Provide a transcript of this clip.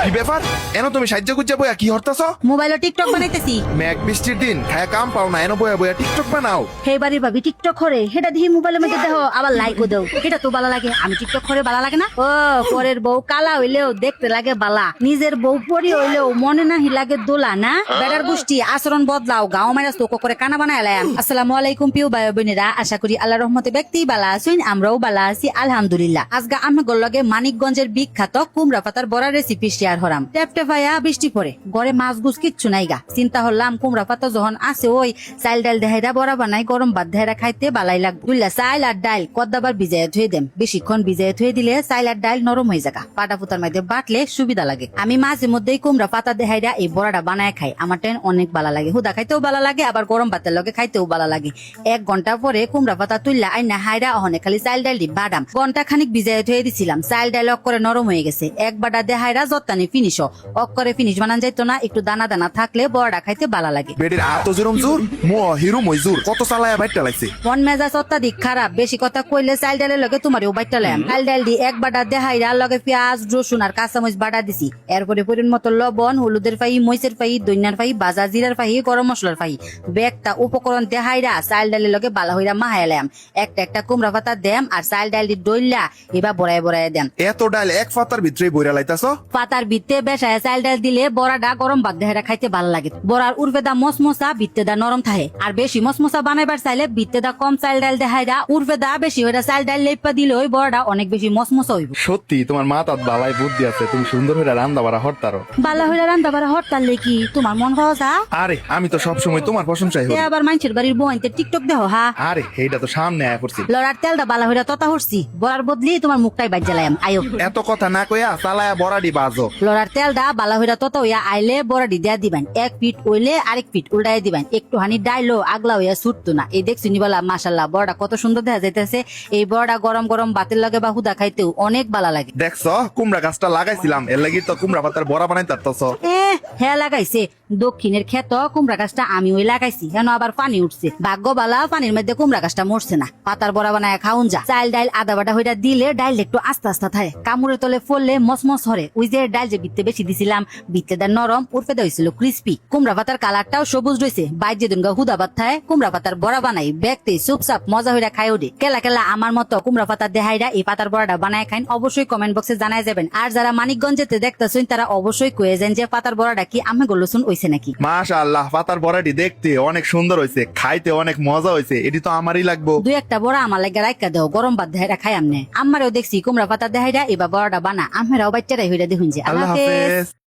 কি ব্যাপার এনো তুমি সাহায্য করছে বইয়া কি হরতাছ? মোবাইলে টিকটক বানাইতেছি। মেঘ বৃষ্টির দিন খায়া কাম পাও না এনো বইয়া বইয়া টিকটক বানাও। হে বাড়ির ভাবি টিকটক করে সেটা দিয়ে মোবাইলের মধ্যে দেখো আবার লাইকও দেও, এটা তো ভালো লাগে। আমি টিকটক করে ভালো লাগে না? ও পরের বউ কালা হইলেও দেখতে লাগে বালা, নিজের বউ পরি হইলেও মনে নাহি লাগে দোলা না। বেড়ার গোষ্ঠী আচরণ বদলাও, গাও মাইরা চোখ করে কানা বানায় এলাম। আসসালামু আলাইকুম প্রিয় ভাই বোনেরা, আশা করি আল্লাহ রহমতে ব্যক্তি বালা আছেন, আমরাও বালা আছি আলহামদুলিল্লাহ। আজকে আমি লগে মানিকগঞ্জের বিখ্যাত কুমড়া পাতার বড়া রেসিপি শেয়ার হরাম। টেপটে ভাইয়া বৃষ্টি পরে ঘরে মাছ গুছ কিচ্ছু নাই গা, চিন্তা হলাম কুমড়া পাতা যখন আছে ওই চাইল ডাল দেহাইরা বড়া বানাই, গরম ভাত দেহাইরা খাইতে বালাই লাগবে। বুঝলা, চাইল আর ডাল কদ্দাবার ভিজাইয়া ধুয়ে দেম, বেশিক্ষণ ভিজাইয়া ধুয়ে দিলে চাইল আর ডাল নরম হয়ে যাকা, পাটা ফুতার মধ্যে বাটলে সুবিধা লাগে। আমি মাঝে মধ্যেই কুমড়া পাতা দেহাইরা এই বড়াটা বানায় খাই, আমার টাইম অনেক ভালো লাগে। হুদা খাইতেও ভালো লাগে, আবার গরম ভাতের লগে খাইতেও ভালো লাগে। 1 ঘন্টা পরে কুমড়া পাতা তুললা আইনা হাইরা অহনে খালি চাইল ডাল দি বাদাম ঘন্টা খানিক ভিজাইয়া ধুয়ে দিছিলাম, চাইল ডাল অক করে নরম হয়ে গেছে। এক বাটা দেহাইরা যত্তানি ফিনিশ অক করে ফিনিশ বানান যাইতো না, একটু দানা দানা থাকলে বড়া খাইতে ভালো লাগে। বেডির আতো জুরুম জুর মো হিরু মইজুর কত চালায়া বাইটটা লাগছে। মন মেজাজ অত্যাধিক খারাপ, বেশি কথা কইলে চাইল ডালের লগে তোমারও বাইটটা লাম। চাইল ডাল দি 1 বাটা দেহাইরা লগে পেঁয়াজ রসুন আর কাঁচামরিচ বাটা দিছি, এরপরে পরিমাণ মতো লবণ, হলুদের ফাই, মরিচের ফাই, দইনার ফাই, ভাজা জিরার ফাই, গরম মশলার ফাই, বেগটা উপকরণ দেহাইরা চাইল ডালের লগে বালা হইরা মাহাইলাম। একটা একটা কুমড়া পাতা দেম আর চাইল ডাল দি ডইলা এবার বড়ায় বড়ায় দেন। এত ডাল এক পাতার ভিতরে বইরা লাইতাছ? পাতার ভিতরে বেসায় চাইল ডাল দিলে বড়াটা গরম ভাত দেহাইরা খাইতে ভালো লাগে। বড়ার উর্ফেদা মসমসা ভিত্তেদা নরম থাকে, আর বেশি মসমসা বানাইবার চাইলে ভিত্তেদা কম চাইল ডাল দেহাইরা উর্ফেদা বেশি হইরা চাইল ডাল লেপা দিলে ওই বড়াটা অনেক বেশি মসমসা হইব। সত্যি তোমার মাথাত বালাই বুদ্ধি আছে, তুমি সুন্দর হইরা রান্না বাড়া হরতারো। বালা হইরা রান্না বাড়া হরতাল কি তোমার মন খাওয়া? আরে আমি তো সবসময় তোমার প্রশংসাই হই। আবার মানুষের বাড়ির বইতে টিকটক দেহ হা? আরে এইটা তো সামনে আয়া পড়ছি। লড়ার তেলটা বালা হইরা ততা হরছি, বড়ার বদলি তোমার মুখটাই বাজ জ্বালাম। আয়ো এত কথা না কইয়া চালায়া বড়াডি বাজো। লড়ার তেলটা বালা হইরা ততা হইয়া আইলে বড়াডি দিয়া দিবেন, 1 ফিট হইলে আরেক ফিট উল্টাই দিবেন, একটু হানি ডাইলো আগলা হইয়া ছুটতো না। এই দেখছি নিবালা মাশাআল্লাহ বড়া কত সুন্দর দেখা যাইতেছে। এই বড়া গরম গরম ভাতের লগে বা হুদা খাইতেও অনেক ভালো লাগে। দেখছো কুমড়া গাছটা লাগাইছিলাম, এর লাগি তো কুমড়া পাতার বড়া বানাই তারতাছ। হ্যাঁ লাগাইছে, দক্ষিণের ক্ষেত কুমড়া গাছটা আমি ওই লাগাইছি, হেন আবার পানি উঠছে। ভাগ্য বালা পানির মধ্যে কুমড়া গাছটা মরছে না। পাতার বড়া বানায় খাউন যা। চাইল ডাইল আদা বাটা হইটা দিলে ডাইল একটু আস্তে আস্তে থাকে, কামড়ে তলে ফললে মসমস হরে। ওই যে ডাইল যে বিত্তে বেশি দিছিলাম, বিত্তেদার নরম উর্ফেদা হয়েছিল ক্রিস্পি। কুমড়া পাতার কালারটাও সবুজ রয়েছে। বাইর যে দুনগা হুদা ভাত খায় কুমড়া পাতার বড়া বানাই দেখতে চুপচাপ মজা হইরা খাই ওঠে। কেলা কেলা আমার মতো কুমড়া পাতার দেহাইরা এই পাতার বড়াটা বানায় খাইন, অবশ্যই কমেন্ট বক্সে জানাই যাবেন। আর যারা মানিকগঞ্জেতে দেখতেছেন তারা অবশ্যই কয়ে যান যে পাতার বড়াটা কি আমি গলসুন হইছে নাকি। মাশাআল্লাহ পাতার বড়াটি দেখতে অনেক সুন্দর হইছে, খাইতে অনেক মজা হইছে। এটি তো আমারই লাগবো। 2-1টা বড়া আমার লাগে রাইকা দাও, গরম ভাত দেহাইরা খাই আমনে। আমারও দেখছি কুমড়া পাতার দেহাইরা এবার বড়াটা বানা, আমরাও বাচ্চারাই হইরা দেখুন যে। আল্লাহ হাফেজ।